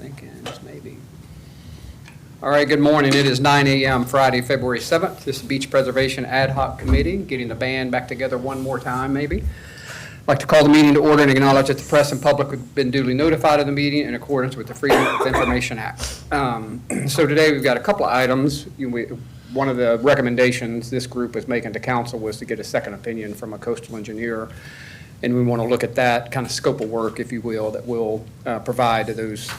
thinking maybe. All right, good morning. It is 9 a.m. Friday, February 7th. This is Beach Preservation Ad Hoc Committee, getting the band back together one more time, maybe. I'd like to call the meeting to order and acknowledge that the press and public have been duly notified of the meeting in accordance with the Freedom of Information Act. So today we've got a couple of items. One of the recommendations this group was making to council was to get a second opinion from a coastal engineer. And we want to look at that kind of scope of work, if you will, that we'll provide to those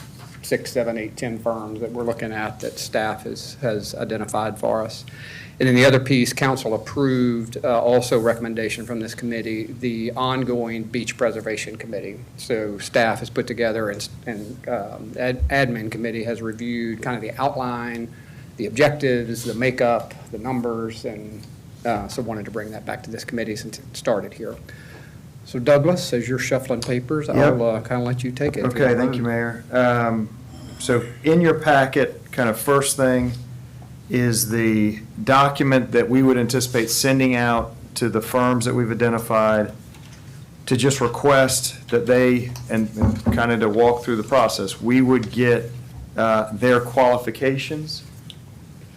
6, 7, 8, 10 firms that we're looking at that staff has identified for us. And then the other piece, council approved also recommendation from this committee, the ongoing beach preservation committee. So staff has put together and admin committee has reviewed kind of the outline, the objectives, the makeup, the numbers, and so wanted to bring that back to this committee since it started here. So Douglas, as you're shuffling papers, I'll kind of let you take it. Okay, thank you, Mayor. So in your packet, kind of first thing is the document that we would anticipate sending out to the firms that we've identified to just request that they, and kind of to walk through the process, we would get their qualifications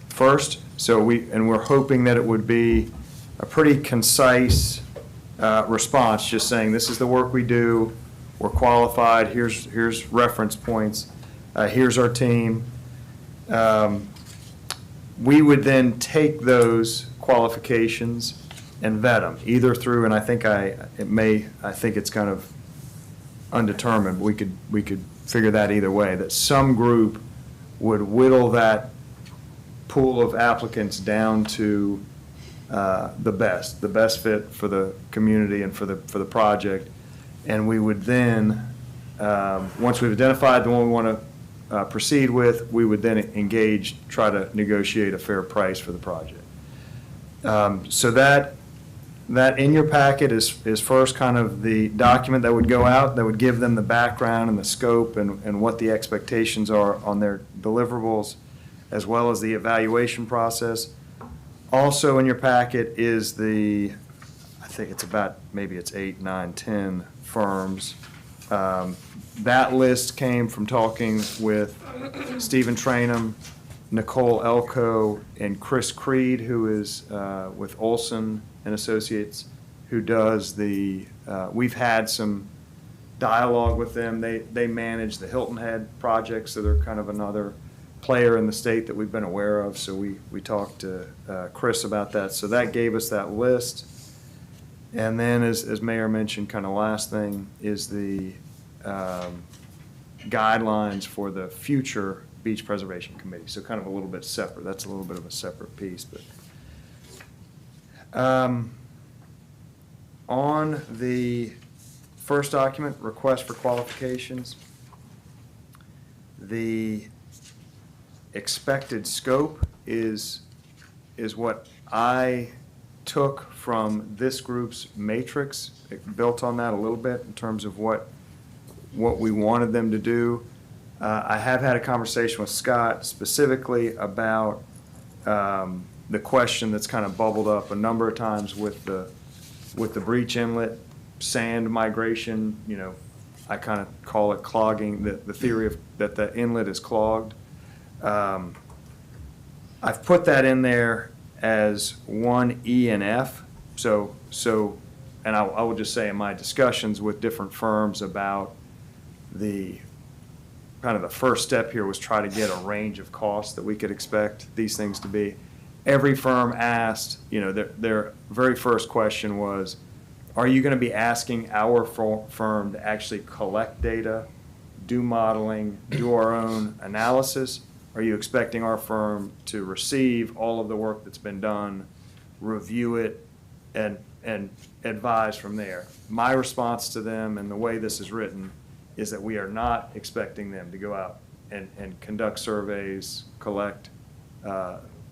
first. So we're hoping that it would be a pretty concise response, just saying this is the work we do, we're qualified, here's reference points, here's our team. We would then take those qualifications and vet them, either through, and I think it's kind of undetermined, we could figure that either way, that some group would whittle that pool of applicants down to the best fit for the community and for the project. And we would then, once we've identified the one we want to proceed with, we would then try to negotiate a fair price for the project. So that in your packet is first kind of the document that would go out, that would give them the background and the scope and what the expectations are on their deliverables, as well as the evaluation process. Also in your packet is I think it's about, maybe it's 8, 9, 10 firms. That list came from talking with Stephen Trainum, Nicole Elko, and Chris Creed, who is with Olson and Associates, who does we've had some dialogue with them. They manage the Hilton Head project, so they're kind of another player in the state that we've been aware of, so we talked to Chris about that. So that gave us that list. And then, as Mayor mentioned, kind of last thing is the guidelines for the future Beach Preservation Committee. So kind of a little bit separate. That's a little bit of a separate piece. But on the first document, request for qualifications, the expected scope is what I took from this group's matrix. It built on that a little bit in terms of what we wanted them to do. I have had a conversation with Scott specifically about the question that's kind of bubbled up a number of times with the breach inlet sand migration. I kind of call it clogging, the theory of that the inlet is clogged. I've put that in there as 1E and F. So, and I will just say in my discussions with different firms about the first step here was try to get a range of costs that we could expect these things to be. Every firm asked, their very first question was, are you going to be asking our firm to actually collect data, do modeling, do our own analysis? Are you expecting our firm to receive all of the work that's been done, review it, and advise from there? My response to them, and the way this is written, is that we are not expecting them to go out and conduct surveys, collect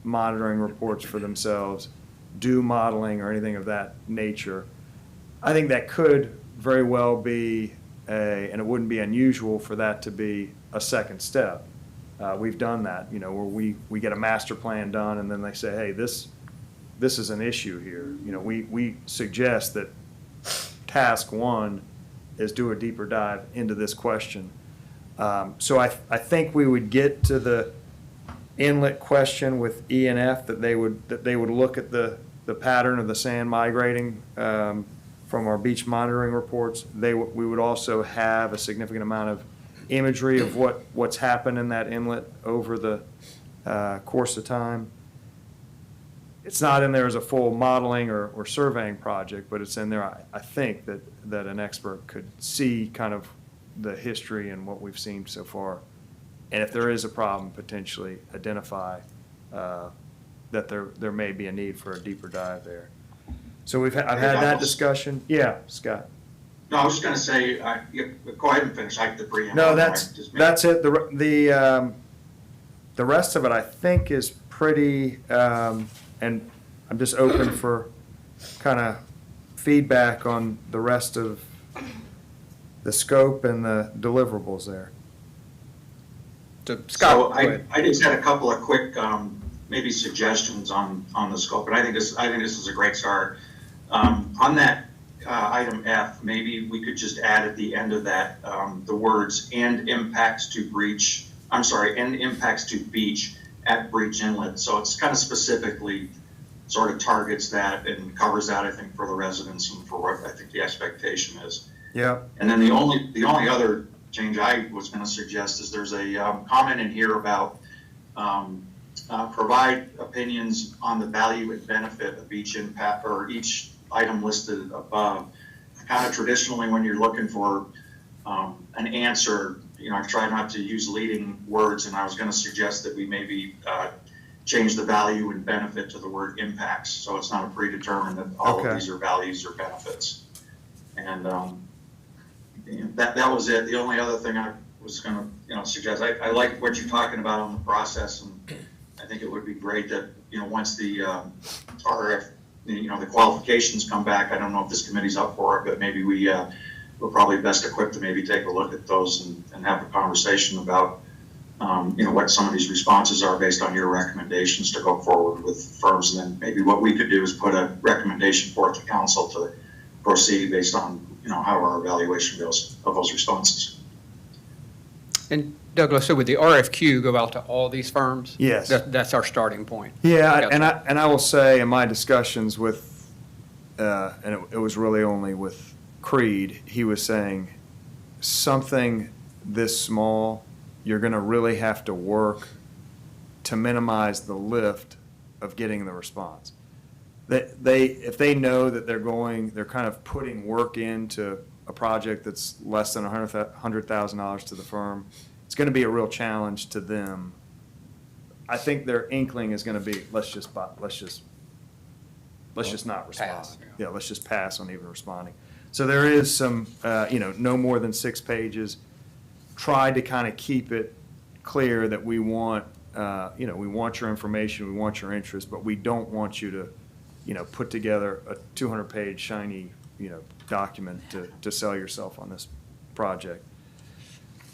monitoring reports for themselves, do modeling or anything of that nature. I think that could very well be and it wouldn't be unusual for that to be a second step. We've done that, where we get a master plan done and then they say, hey, this is an issue here. We suggest that task one is do a deeper dive into this question. So I think we would get to the inlet question with E and F, that they would look at the pattern of the sand migrating from our beach monitoring reports. We would also have a significant amount of imagery of what's happened in that inlet over the course of time. It's not in there as a full modeling or surveying project, but it's in there, I think, that an expert could see kind of the history and what we've seen so far. And if there is a problem, potentially identify that there may be a need for a deeper dive there. So I've had that discussion. Yeah, Scott. No, I was just gonna say, go ahead and finish, like the preamble. No, that's it. The rest of it, I think, is pretty, and I'm just open for kind of feedback on the rest of the scope and the deliverables there. So Scott, So go ahead. I just had a couple of quick, maybe suggestions on the scope, and I think this is a great start. On that, item F, maybe we could just add at the end of that, the words "and impacts to beach at Breach Inlet." So it's kind of specifically sort of targets that and covers that, I think, for the residents and for what I think the expectation is. Yeah. And then the only other change I was going to suggest is there's a comment in here about provide opinions on the value and benefit of each impact or each item listed above. Kind of traditionally, when you're looking for an answer, I try not to use leading words, and I was going to suggest that we maybe change the value and benefit to the word impacts, so it's not a predetermined that all of these are values or benefits. And that was it. The only other thing I was going to suggest, I like what you're talking about on the process, and I think it would be great that once the RF, the qualifications come back. I don't know if this committee's up for it, but maybe we're probably best equipped to maybe take a look at those and have a conversation about what some of these responses are based on your recommendations to go forward with firms, and then maybe what we could do is put a recommendation forth to council to proceed based on how our evaluation goes of those responses. And Douglas, so would the RFQ go out to all these firms? Yes. That's our starting point. Yeah, Gotcha. and I will say in my discussions with, and it was really only with Creed, he was saying something this small, you're going to really have to work to minimize the lift of getting the response. If they know that they're kind of putting work into a project that's less than $100,000 to the firm, it's going to be a real challenge to them. I think their inkling is going to be, let's just not respond. Pass, Yeah, let's just pass on even responding. So there is some, no more than 6 pages. Try to kind of keep it clear that we want, we want your information, we want your interest, but we don't want you to, put together a 200-page shiny, document to sell yourself on this project.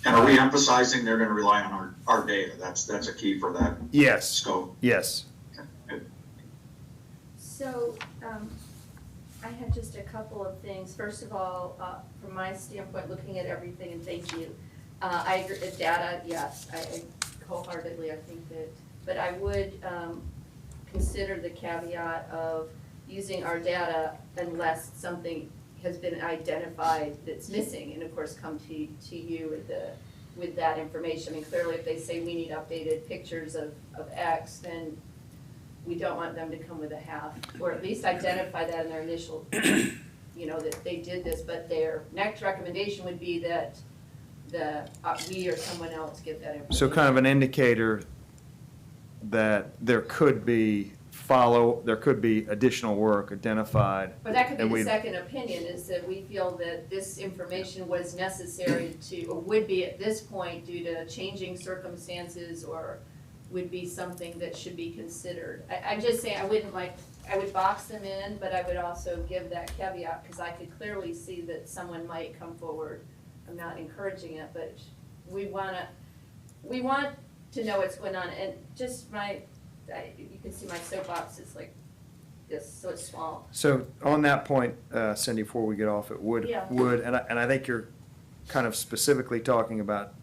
And are we emphasizing they're going to rely on our data? That's a key for that Yes, scope. yes. So, I had just a couple of things. First of all, from my standpoint, looking at everything, and thank you, I agree, data, yes, I wholeheartedly, I think that, but I would consider the caveat of using our data unless something has been identified that's missing, and of course come to you with that information. I mean, clearly if they say we need updated pictures of X, then we don't want them to come with a half, or at least identify that in their initial, that they did this, but their next recommendation would be that we or someone else get that information. So kind of an indicator that there could be additional work identified. But that could and be the we'd- second opinion, is that we feel that this information was necessary or would be at this point due to changing circumstances, or would be something that should be considered. I'm just saying, I would box them in, but I would also give that caveat, because I could clearly see that someone might come forward. I'm not encouraging it, but we want to know what's going on, and just you can see my soapbox is like this, so it's small. So on that point, Cindy, before we get off, it would, Yeah. and I think you're kind of specifically talking about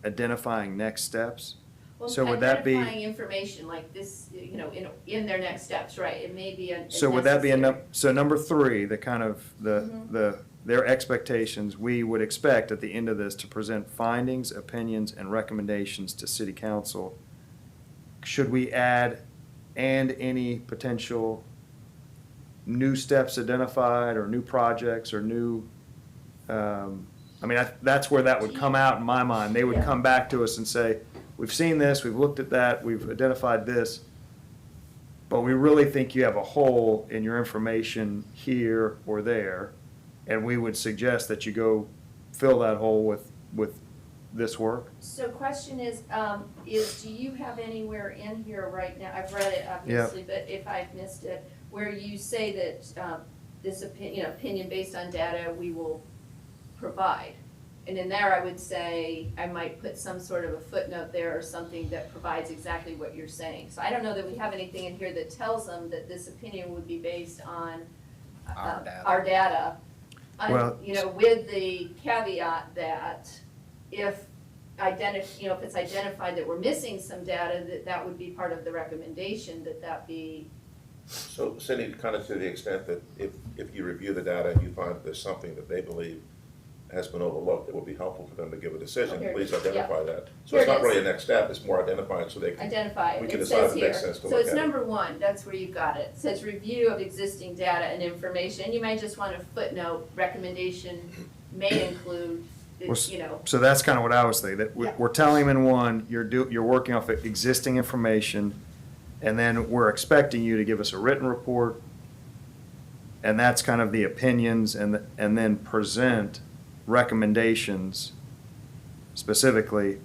identifying next steps. Well, So would that be- identifying information like this, you know, in their next steps, right, it may be a. So would that be necessary. so number three, the kind of, Mhm. their expectations, we would expect at the end of this to present findings, opinions, and recommendations to city council. Should we add, and any potential new steps identified, or new projects, or new, I mean, that's where that would come out in my mind. They would Yeah. come back to us and say, we've seen this, we've looked at that, we've identified this, but we really think you have a hole in your information here or there, and we would suggest that you go fill that hole with this work. So question is, do you have anywhere in here right now, I've read it obviously, but if I've missed it, where you say that, this opinion based on data we will provide? And in there, I would say, I might put some sort of a footnote there or something that provides exactly what you're saying. So I don't know that we have anything in here that tells them that this opinion would be based on Our data. our data. Well- You know, with the caveat that if if it's identified that we're missing some data, that would be part of the recommendation, that be, So Cindy, kind of to the extent that if you review the data and you find there's something that they believe has been overlooked, it would be helpful for them to give a decision, Here it please is, yeah. identify that. So Here it's it not is. really a next step, it's more identifying so they can, identify, we it can says decide if it here. makes sense to So look it's at it. number one, that's where you've got it. It says review of existing data and information. You might just want to footnote, recommendation may include, Well, you know, So that's kind of what I was thinking, that Yeah. we're telling them in one, you're working off of existing information, and then we're expecting you to give us a written report, and that's kind of the opinions, and then present recommendations specifically,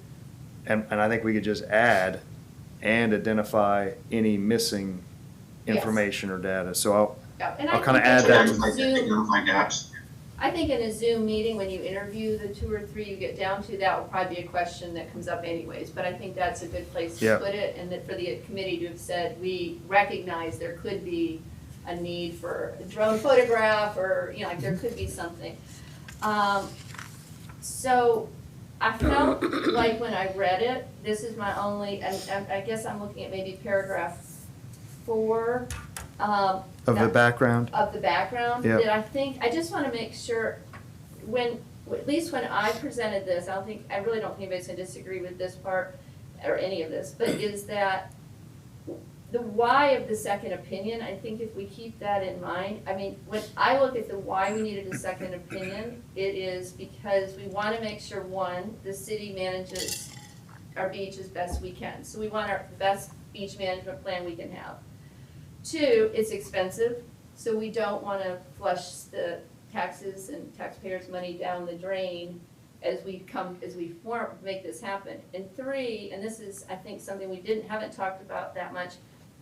and I think we could just add and identify any missing Yes. information or data. So yeah. And I'll I kinda think add in that a to- I Zoom- identify gaps. I think in a Zoom meeting, when you interview the 2 or 3 you get down to, that will probably be a question that comes up anyways. But I think that's a good place Yeah. to put it, and that for the committee to have said, we recognize there could be a need for a drone photograph, or, you know, like there could be something. So I felt like when I read it, this is my only, and I guess I'm looking at maybe paragraph 4. of the background, Of the background, Yeah. that I think, I just wanna make sure, at least when I presented this, I really don't think anybody's gonna disagree with this part, or any of this, but is that the why of the second opinion, I think if we keep that in mind, I mean, when I look at the why we needed a second opinion, it is because we wanna make sure, one, the city manages our beach as best we can, so we want our best beach management plan we can have. 2, it's expensive, so we don't wanna flush the taxes and taxpayers' money down the drain as we make this happen. And 3, and this is, I think, something we haven't talked about that much,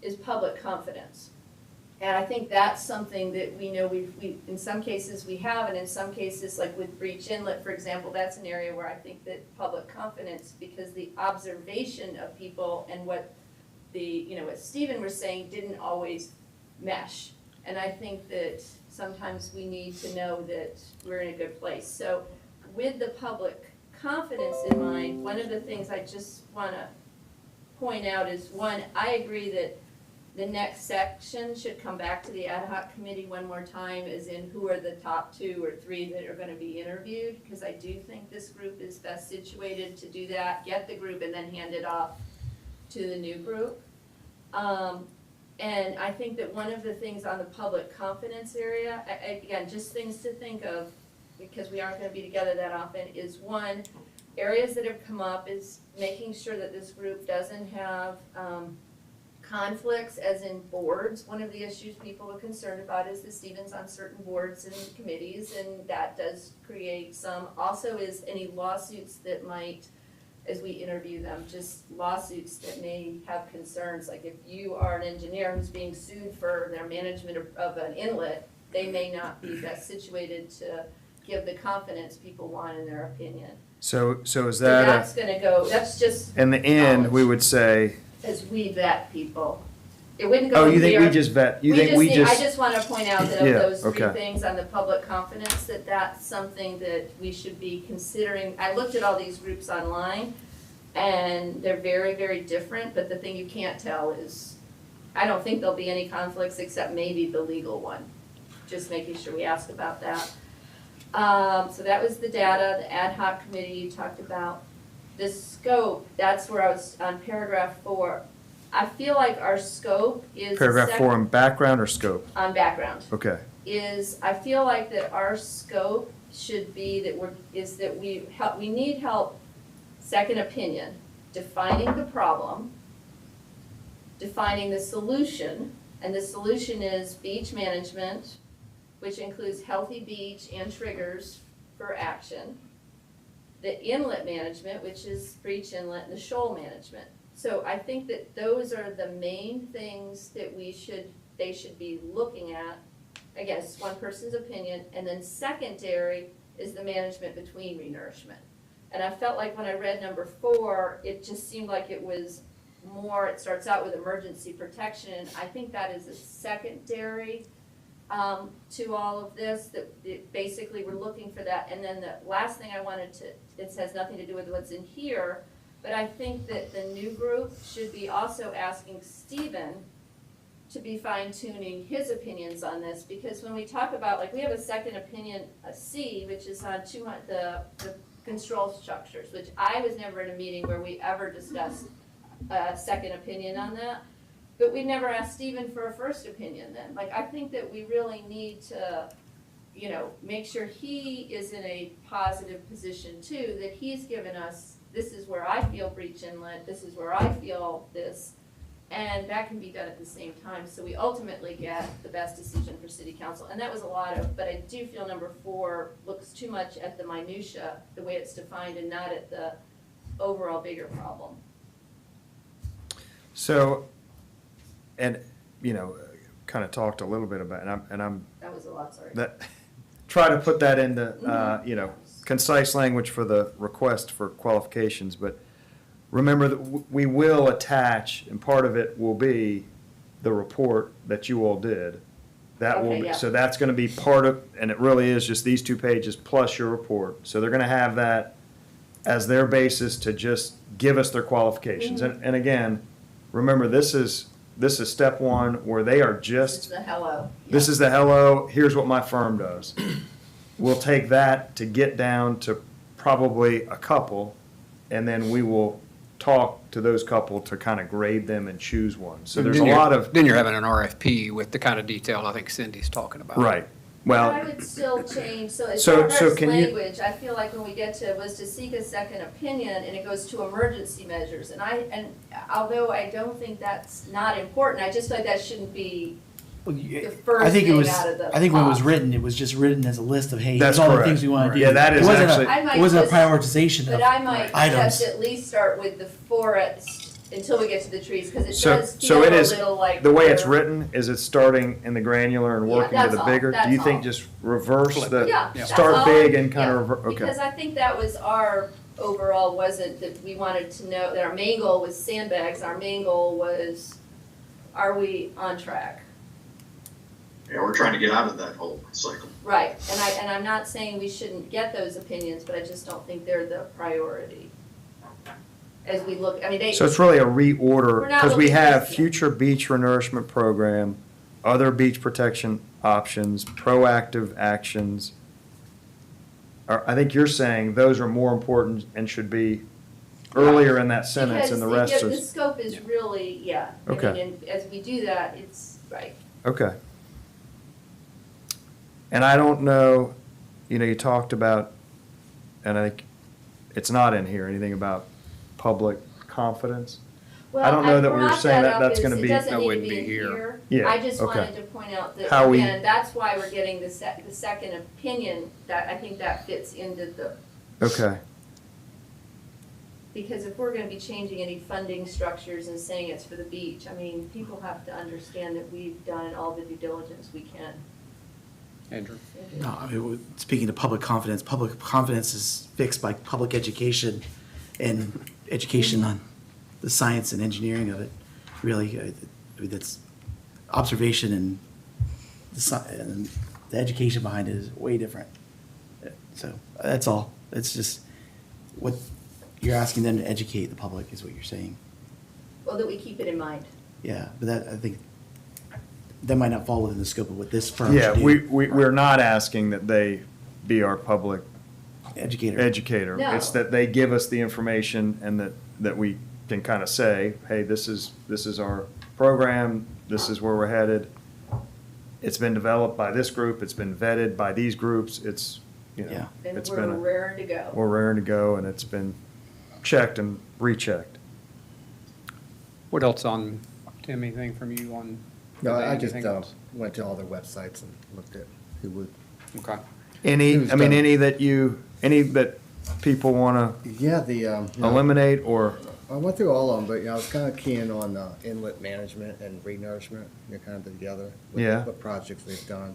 is public confidence. And I think that's something that we know we in some cases we have, and in some cases, like with Breach Inlet, for example, that's an area where I think that public confidence, because the observation of people and what what Stephen was saying didn't always mesh. And I think that sometimes we need to know that we're in a good place. So with the public confidence in mind, one of the things I just wanna point out is, one, I agree that the next section should come back to the ad hoc committee one more time, as in who are the top 2 or 3 that are gonna be interviewed, because I do think this group is best situated to do that, get the group and then hand it off to the new group. And I think that one of the things on the public confidence area, again, just things to think of, because we aren't gonna be together that often, is one, areas that have come up is making sure that this group doesn't have conflicts as in boards. One of the issues people are concerned about is the Stevens on certain boards and committees, and that does create some. Also is any lawsuits that might, as we interview them, just lawsuits that may have concerns, like if you are an engineer who's being sued for their management of an inlet, they may not be best situated to give the confidence people want in their opinion. so is So that, that's gonna go, that's just in the end, we would say, as we vet people. It wouldn't go. oh, you think there. we just vet, you think we I just, just wanna point out that of Yeah, those 3 okay. things on the public confidence, that's something that we should be considering. I looked at all these groups online. And they're very, very different, but the thing you can't tell is, I don't think there'll be any conflicts except maybe the legal one. Just making sure we ask about that. So that was the data, the ad hoc committee you talked about. The scope, that's where I was on paragraph 4. I feel like our scope is. Paragraph 4 on background or scope? On background. Okay. I feel like that our scope should be that we need help, second opinion, defining the problem, defining the solution, and the solution is beach management, which includes healthy beach and triggers for action, the inlet management, which is breach inlet, and the shoal management. So I think that those are the main things that they should be looking at. I guess one person's opinion, and then secondary is the management between renourishment. And I felt like when I read number 4, it just seemed like it was more, it starts out with emergency protection. I think that is a secondary to all of this, that basically we're looking for that. And then the last thing I wanted to, it has nothing to do with what's in here, but I think that the new group should be also asking Stephen to be fine-tuning his opinions on this, because when we talk about, like, we have a second opinion, a C, which is on the control structures, which I was never in a meeting where we ever discussed a second opinion on that. But we never asked Stephen for a first opinion then. Like, I think that we really need to, make sure he is in a positive position too, that he's given us, this is where I feel breach inlet, this is where I feel this, and that can be done at the same time, so we ultimately get the best decision for city council. And that was a lot of, but I do feel number 4 looks too much at the minutia, the way it's defined, and not at the overall bigger problem. So, and, kind of talked a little bit about, and I'm That was a lot, sorry. try to put that into, concise language for the request for qualifications, but remember that we will attach, and part of it will be the report that you all did. That will Okay, be, yeah. so that's gonna be part of, and it really is just these 2 pages plus your report. So they're gonna have that as their basis to just give us their qualifications. And again, remember, this is step 1 where they are This is just, the hello. this is the hello, here's what my firm does. We'll take that to get down to probably a couple, and then we will talk to those couple to kind of grade them and choose one. So there's a lot of, Then you're having an RFP with the kind of detail I think Cindy's talking about. right, But I well, would still change, so as So- far so as can you- language, I feel like when we get to, was to seek a second opinion, and it goes to emergency measures, and although I don't think that's not important, I just feel like that shouldn't be Well, the first I think it thing was. out of the I think when it was box. written, it was just written as a list of, hey, That's here's all the correct. things we want to do. Yeah, that is It wasn't actually- I might it wasn't a just- prioritization But of I might items. just at least start with the forest until we get to the trees, because it so, does so feel it a is, little like. the way it's we're- written is it's starting in the granular and Yeah, working to that's the all, bigger? Do that's you think all. just reverse Flip. Yeah, the, that's start all. big and kind Yeah, of, okay. Because I think that was our overall, wasn't that we wanted to know, that our main goal was sandbags, our main goal was, are we on track? Yeah, we're trying to get out of that whole cycle. Right, and I'm not saying we shouldn't get those opinions, but I just don't think they're the priority. As we look, I mean, they. So it's really a reorder, We're not because we looking have at- future beach renourishment program, other beach protection options, proactive actions. I think you're saying those are more important and should be earlier in that sentence, and the rest Because the is, scope is really, yeah. I Okay. mean, and as we do that, it's, right. okay. And I don't know, you talked about, and I think it's not in here, anything about public confidence. I don't know that we were brought saying that up that's is gonna it be- doesn't That need to wouldn't be be in here. Yeah, I just okay. wanted to point out that, How we- again, that's why we're getting the second opinion, that I think that fits into the, Okay, because if we're gonna be changing any funding structures and saying it's for the beach, I mean, people have to understand that we've done all the due diligence we can. Andrew? No, I mean, speaking to public confidence is fixed by public education and education on the science and engineering of it. Really, I mean, that's observation and and the education behind it is way different. So that's all. It's just what You're asking them to educate the public, is what you're saying. Well, that we keep it in mind. Yeah, but that, I think, that might not fall within the scope of what this firm Yeah, should do. we're not asking that they be our public Educator. educator. No. It's that they give us the information and that we can kind of say, hey, this is our program, this is where we're headed. It's been developed by this group, it's been vetted by these groups, it's, you know, Yeah. And it's we're been, raring to go. we're raring to go, and it's been checked and rechecked. What else on, Tim, anything from you on? No, I just anything else? went to all their websites and looked at who would. Okay. Any, Who's I mean, done? any that people want Yeah, to eliminate, or, I went through all of them, but, I was kind of keen on inlet management and re-nourishment, kind of together. with Yeah. What projects they've done.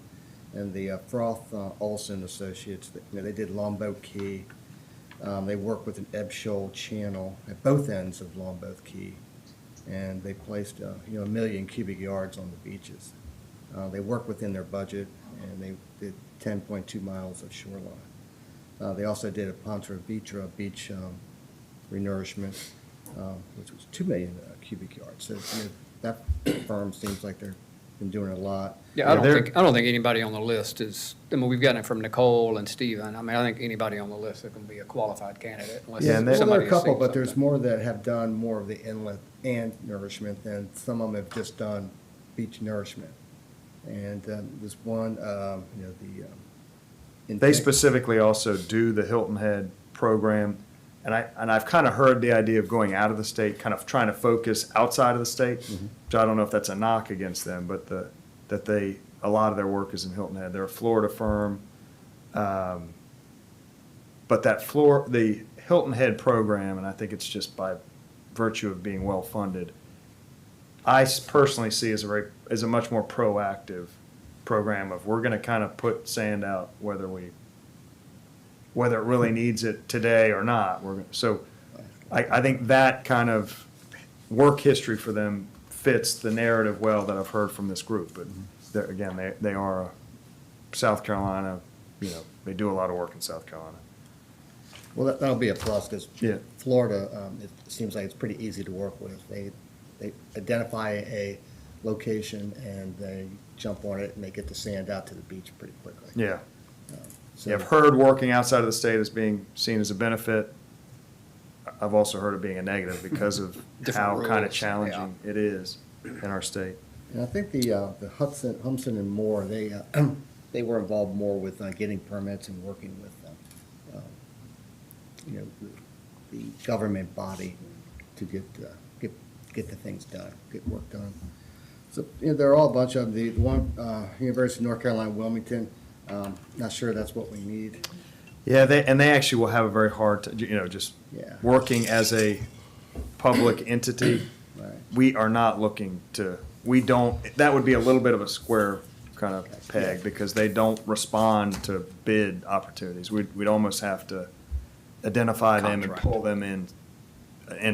And the Froth Olson Associates, they did Longboat Key. They work with an Ebb Shoal channel at both ends of Longboat Key. And they placed, 1 million cubic yards on the beaches. They work within their budget, and they did 10.2 miles of shoreline. They also did a Pontra Vitra beach renourishment, which was 2 million cubic yards. So that firm seems like they've been doing a lot. Yeah, I they're- don't think anybody on the list is, I mean, we've gotten it from Nicole and Stephen. I mean, I think anybody on the list is going to be a qualified candidate unless Yeah, and they- Well, there somebody are a has couple, seen but there's something. more that have done more of the inlet and nourishment, and some of them have just done beach nourishment. And there's one, they specifically also do the Hilton Head program. And I've kind of heard the idea of going out of the state, kind of trying to focus outside of the state, which I don't know if that's a knock against them, but a lot of their work is in Hilton Head. They're a Florida firm. But the Hilton Head program, and I think it's just by virtue of being well-funded, I personally see as a much more proactive program of, we're gonna kind of put sand out whether it really needs it today or not. So I think that kind of work history for them fits the narrative well that I've heard from this group. But again, they are South Carolina, they do a lot of work in South Carolina. Well, that'll be a plus, because Yeah. Florida, it seems like it's pretty easy to work with. They identify a location and they jump on it and they get the sand out to the beach pretty quickly. Yeah. So- Yeah, I've heard working outside of the state as being seen as a benefit. I've also heard it being a negative because of Different how kind of rules, challenging it is in our state. And I think the Humson and Moore, they were involved more with getting permits and working with, the government body to get the things done, get work done. So, there are all a bunch of them. The one, University of North Carolina, Wilmington, not sure that's what we need. Yeah, they actually will have a very hard, just Yeah. working as a public entity. Right. We are not looking to, that would be a little bit of a square kind of peg, because they don't respond to bid opportunities. We'd almost have to identify them and Contract. pull them in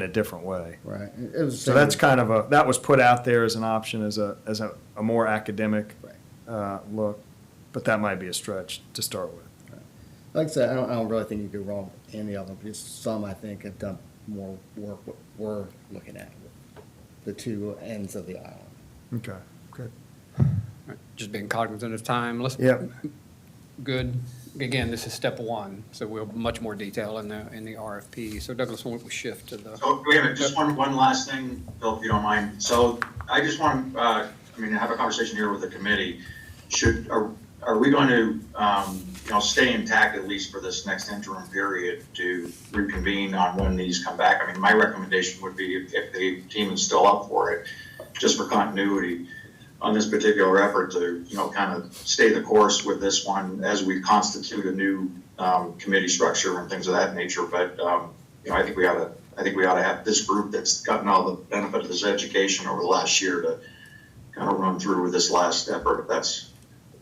a different way. Right. It was the So same that's with- kind of that was put out there as an option, as a more academic Right. look, but that might be a stretch to start with. Like I said, I don't really think you do wrong with any of them. Just some, I think, have done more work what we're looking at, the two ends of the island. Okay, good. Just being cognizant of time. Let's, Yep. good. Again, this is step one, so we'll have much more detail in the RFP. So Douglas, why don't we shift to the, So, wait a minute, just one last thing, Bill, if you don't mind. So I just want, have a conversation here with the committee. Are we going to, stay intact at least for this next interim period to reconvene on when these come back? I mean, my recommendation would be, if the team is still up for it, just for continuity on this particular effort, to, kind of stay the course with this one as we constitute a new committee structure and things of that nature. But, I think we ought to have this group that's gotten all the benefit of this education over the last year to kind of run through with this last effort, if that's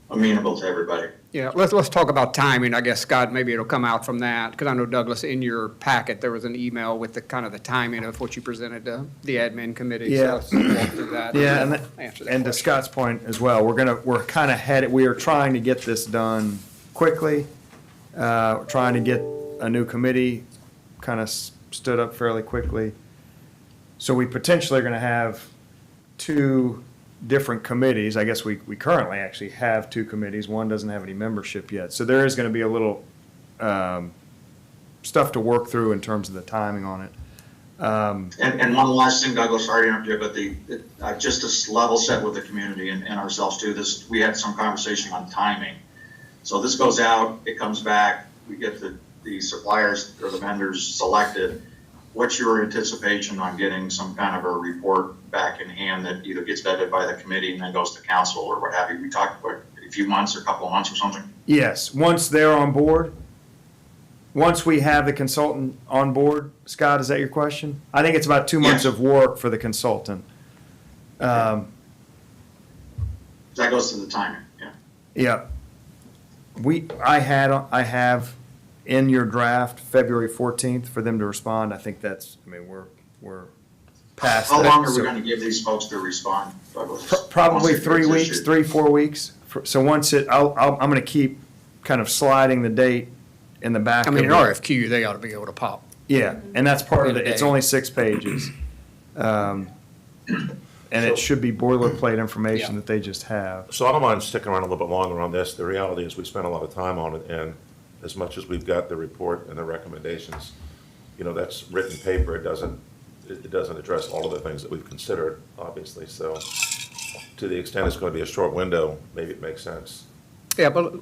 amenable to everybody. yeah, let's talk about timing. I guess, Scott, maybe it'll come out from that, because I know, Douglas, in your packet, there was an email with the kind of the timing of what you presented to the admin committee. Yeah. So let's walk through that. Yeah, and and, answer that and to question. Scott's point as well, we're kind of headed, we are trying to get this done quickly. We're trying to get a new committee kind of stood up fairly quickly. So we potentially are going to have two different committees. I guess we currently actually have two committees. One doesn't have any membership yet. So there is going to be a little stuff to work through in terms of the timing on it. And one last thing, Douglas, sorry to interrupt you, but just to level set with the community and ourselves too, we had some conversation on timing. So this goes out, it comes back, we get the suppliers or the vendors selected. What's your anticipation on getting some kind of a report back in hand that either gets vetted by the committee and then goes to council or what have you? We talked about a few months or a couple of months or something? Yes, once they're on board, once we have the consultant on board, Scott, is that your question? I think it's about 2 months Yes. of work for the consultant. That goes to the timing, yeah. Yeah. I have in your draft February 14th for them to respond. I think that's, I mean, we're past How that. long are we So gonna give these folks to respond, Douglas? Probably Once it 3 gets weeks, issued? 3-4 weeks. So once I'm gonna keep kind of sliding the date in the back. I mean, an of it. RFQ, they ought to be able to pop. Yeah, and that's part of it. It's Day. only 6 pages. And it should be boilerplate information Yeah. that they just have. So I don't mind sticking around a little bit longer on this. The reality is we spent a lot of time on it, and as much as we've got the report and the recommendations, you know, that's written paper. It doesn't address all of the things that we've considered, obviously. So to the extent it's going to be a short window, maybe it makes sense. Yeah, but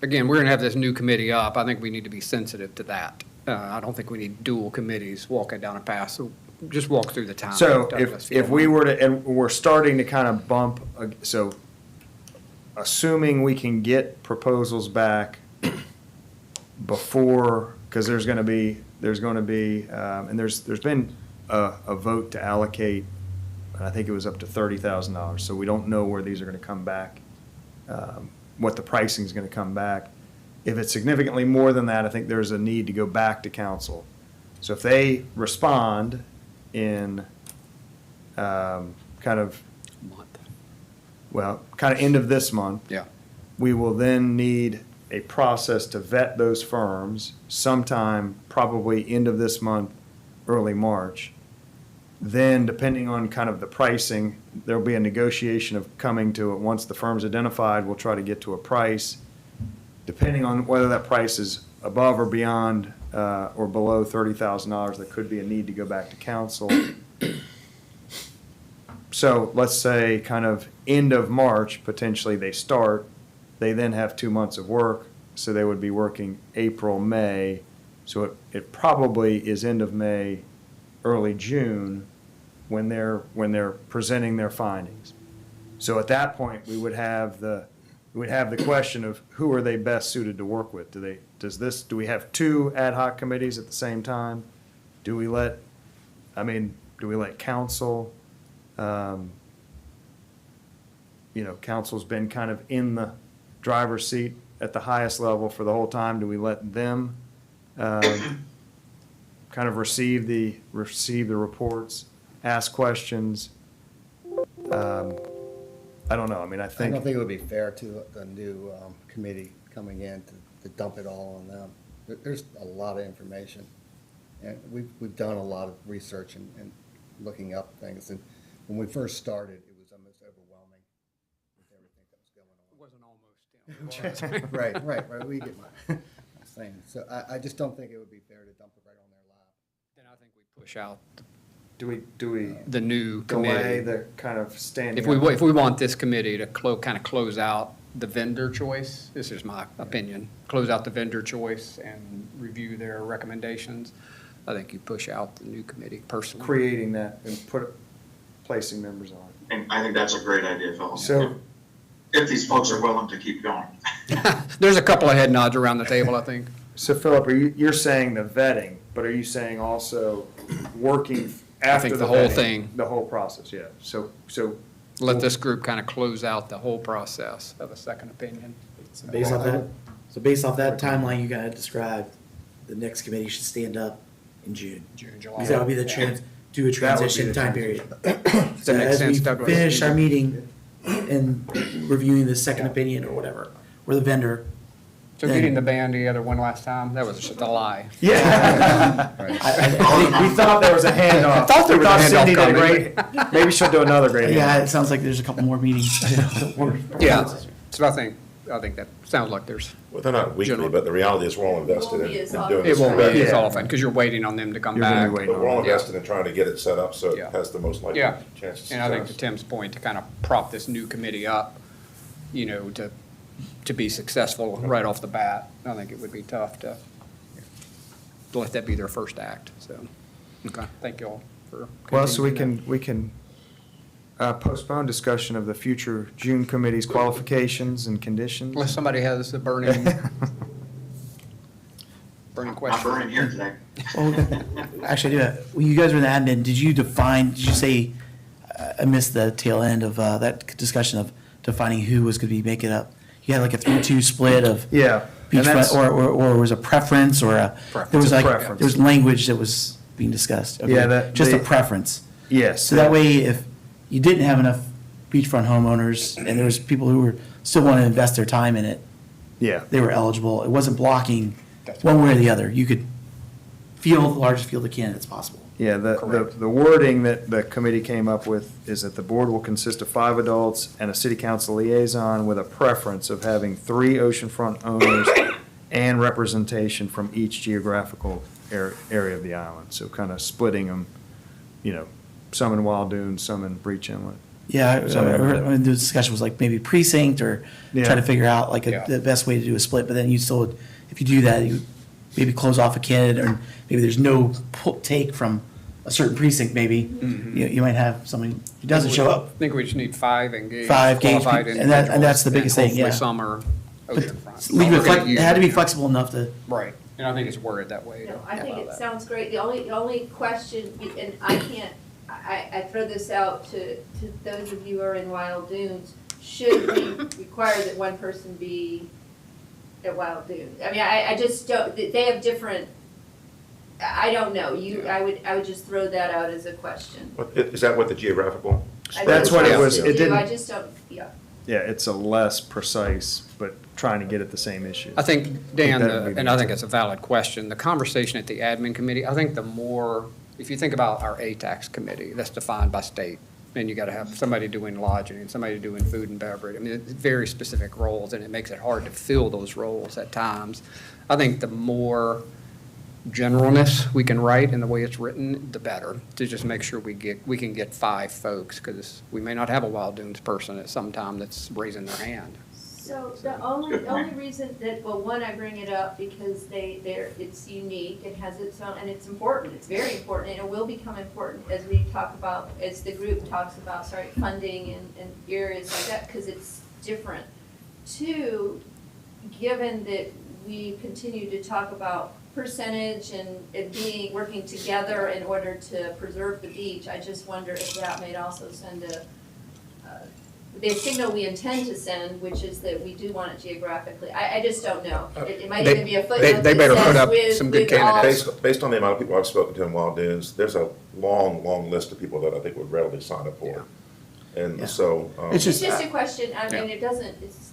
again, we're going to have this new committee up. I think we need to be sensitive to that. I don't think we need dual committees walking down a path. So just walk through the time. So Douglas, if we were to, and we're starting to kind of bump, so assuming we can get proposals back before, because there's going to be, and there's been a vote to allocate, and I think it was up to $30,000. So we don't know where these are going to come back, what the pricing is going to come back. If it's significantly more than that, I think there's a need to go back to council. So if they respond in kind of end of this month, Yeah. we will then need a process to vet those firms sometime, probably end of this month, early March. Then, depending on kind of the pricing, there'll be a negotiation of coming to it. Once the firm's identified, we'll try to get to a price. Depending on whether that price is above or beyond or below $30,000, there could be a need to go back to council. So let's say kind of end of March, potentially they start. They then have 2 months of work, so they would be working April, May. So it probably is end of May, early June, when they're presenting their findings. So at that point, we would have the question of who are they best suited to work with? Do we have 2 ad hoc committees at the same time? Do we let council? Council's been kind of in the driver's seat at the highest level for the whole time. Do we let them kind of receive the reports, ask questions? I don't know. I mean, I I think. don't think it would be fair to the new committee coming in to dump it all on them. There's a lot of information. And we've done a lot of research and looking up things. And when we first started, it was almost overwhelming with everything that was going on. It wasn't almost. Right. We get my saying. So I just don't think it would be fair to dump it right on their lap. Then I think we push out Do we the new delay committee. the kind of standing? If we want this committee to kind of close out the vendor choice, this is my opinion, close out the vendor choice and review their recommendations, I think you push out the new committee personally. Creating that and placing members on. And I think that's a great idea, Phil. So- If these folks are willing to keep going. There's a couple of head nods around the table, I think. So Philip, you're saying the vetting, but are you saying also working after think the the whole vetting, thing. The whole process, yeah. So Let this group kind of close out the whole process of a second opinion. So based off that timeline you got described, the next committee should stand up in June. June, Because that would be do a That would be transition the time transition. period. Does So that make as sense, we Douglas? finish our meeting and reviewing the second opinion or whatever, or the vendor, So getting the band together one last time, that was just a lie. Yeah. I We thought there was a handoff. I thought there We was a handoff Cindy did coming. great. Maybe she'll do another great Yeah, handoff. it sounds like there's a couple more meetings. Yeah, so I think that sounds like there's, Well, they're not weekly, General. but the reality is we're all invested won't in be as in often. doing it this. won't be Yeah. as often, because you're waiting on them to come You're gonna back. be waiting But we're all Yeah. invested in trying to get it set up so Yeah. it has the most likely Yeah, chance of success. and I think to Tim's point, to kind of prop this new committee up, to be successful right off the bat, I think it would be tough to let that be their first act, so, okay, thank you all for. Well, so continuing we can postpone discussion of the future June committee's qualifications and conditions. that. Unless somebody has a burning Not question. burning here today. Well, actually, I do have, when you guys were in the admin, did you say, I missed the tail end of that discussion of defining who was going to be making up? You had like a 3-2 split of Yeah. and beachfront, that's- or was a preference, or there was It's a like, preference. there was language that was being discussed. Okay, Yeah, that just a they- preference. Yes. So that way, if you didn't have enough beachfront homeowners, and there was people who were, still want to invest their time in it, Yeah. they were eligible. It wasn't blocking That's one way or the other. You could field the largest field of candidates possible. Yeah, the wording that the committee came up with is that the board will consist of 5 adults and a city council liaison with a preference of having 3 oceanfront owners and representation from each geographical area of the island. So kind of splitting them, some in Wild Dunes, some in Breach Inlet. Yeah, the discussion was like maybe precinct or try Yeah. to figure out like Yeah. the best way to do a split, but then you still, would- if you do that, you maybe close off a candidate, or maybe there's no take from a certain precinct, maybe. You might have somebody who doesn't show up. I think we just need 5 engaged. 5 engaged qualified people, and that's the individuals, biggest thing, and yeah. Hopefully some are oceanfront. Leave We're it, gonna use it had to be it. flexible enough to, Right, and I think it's worded that way. No, to I think allow it that. sounds great. The only question, and I can't, I throw this out to those of you who are in Wild Dunes, should we require that one person be at Wild Dunes? I mean, I just don't, they have different, I don't know. I would just throw that out as a question. Is that what the geographical? I That's don't what it know was. to It do. I didn't- just don't, yeah. Yeah, it's a less precise, but trying to get at the same issue. I think, Dan, that would be and I think it's a valid question, the conversation at the admin committee, I think the more, if you think about our ATAX committee, that's defined by state, and you gotta have somebody doing lodging and somebody doing food and beverage. I mean, it's very specific roles, and it makes it hard to fill those roles at times. I think the more generalness we can write in the way it's written, the better, to just make sure we can get 5 folks, because we may not have a Wild Dunes person at some time that's raising their hand. So the only reason that, well, one, I bring it up because it's unique, it has its own, and it's important, it's very important, and it will become important as we talk about, as the group talks about, funding and areas like that, because it's different. 2, given that we continue to talk about percentage and working together in order to preserve the beach, I just wonder if that may also send the signal we intend to send, which is that we do want it geographically. I just don't know. It might They- even be a they footnote better that put says up with, some good with all. candidates. Based on the amount of people I've spoken to in Wild Dunes, there's a long, long list of people that I think would readily sign up for it. And Yeah. so. It's It's just- just a question, I mean, Yeah. it doesn't, it's,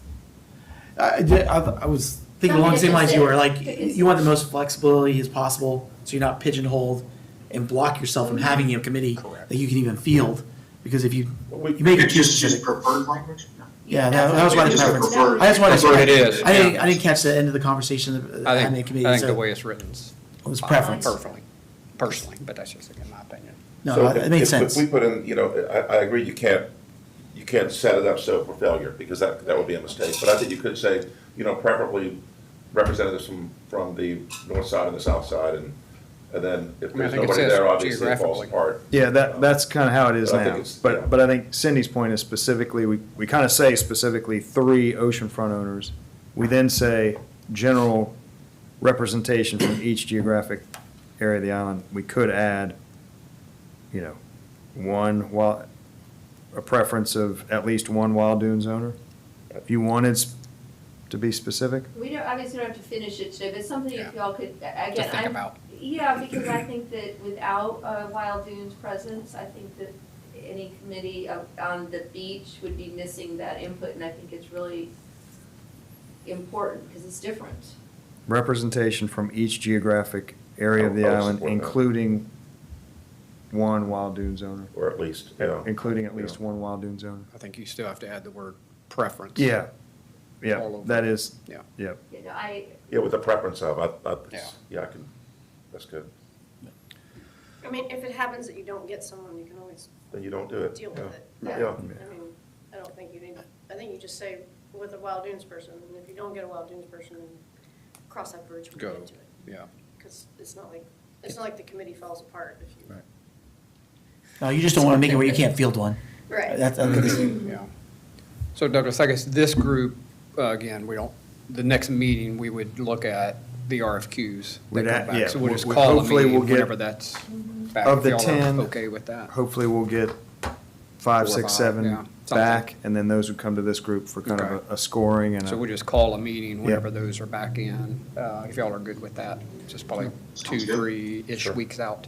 I was thinking along the same lines you were, like, Something to you want the most flexibility as possible, so you're not pigeonholed and block yourself from having a committee Correct. that you can even field, because if you We- you make it Could too you just specific. preferred language? No. Yeah, that was my Just a preference. preferred- I just wanted to. Preferred it is, I didn't, yeah. I didn't catch the end of the conversation of the I admin think, committee, I think the so way it's written's. it was fine, preference. Personally, but that's just again my opinion. No, So it made if sense. we put in, I agree, you can't set it up so for failure, because that would be a mistake. But I think you could say, preferably representatives from the north side and the south side, and then if I mean, I there's think it nobody says there, obviously it falls geographically. apart. Yeah, that's kind of how it is But I think now. it's- yeah. But I think Cindy's point is specifically, we kind of say specifically 3 oceanfront owners. We then say general representation from each geographic area of the island. We could add, a preference of at least 1 Wild Dunes owner. If you wanted to be specific. we don't, obviously don't have to finish it today, but something if y'all could, again, To think I'm. about. Yeah, because I think that without Wild Dunes presence, I think that any committee on the beach would be missing that input, and I think it's really important, because it's different. Representation from each geographic area of the I would island, support that. including one wild dunes owner. Or at least, yeah. Including at least Yeah. one wild dunes owner. I think you still have to add the word preference. Yeah, All yeah, over. that is, Yeah. yeah. You know, I, Yeah, with the preference of, Yeah. yeah, I can, that's good. I mean, if it happens that you don't get someone, you can always Then you don't do it. deal Yeah. with it. Yeah. Yeah. I mean, I don't think you need, I think you just say with a wild dunes person, and if you don't get a wild dunes person, then cross that bridge when you Go, get to it. yeah. Because it's not like the committee falls apart if you. Right. No, you just don't want to make it where you can't field one. Right. That's, Yeah. So Douglas, I guess this group, again, we don't, the next meeting, we would look at the RFQs that We'd come add- back. yeah, So we'll just we- call a hopefully meeting we'll get- whenever that's back. Of if the y'all are 10, okay with that. Hopefully we'll get 5, 6, 7 yeah, something. back, and then those would come to this group for kind of Okay. a scoring and So we'll a, just call a meeting whenever Yeah. those are back in, if y'all are good with that. Just probably Sounds 2, good. 3-ish Sure. weeks out.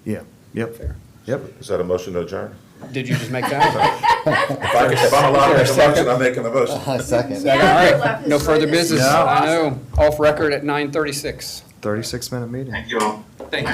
yeah, yep, Fair. yep. Is that a motion to adjourn? Did you just make that? If I'm allowed to make a motion, I'm making the motion. Second. Second, all right. left No this further way. This is business. No. I know. Off record at 9:36. 36-minute meeting. Thank you all. Thank you,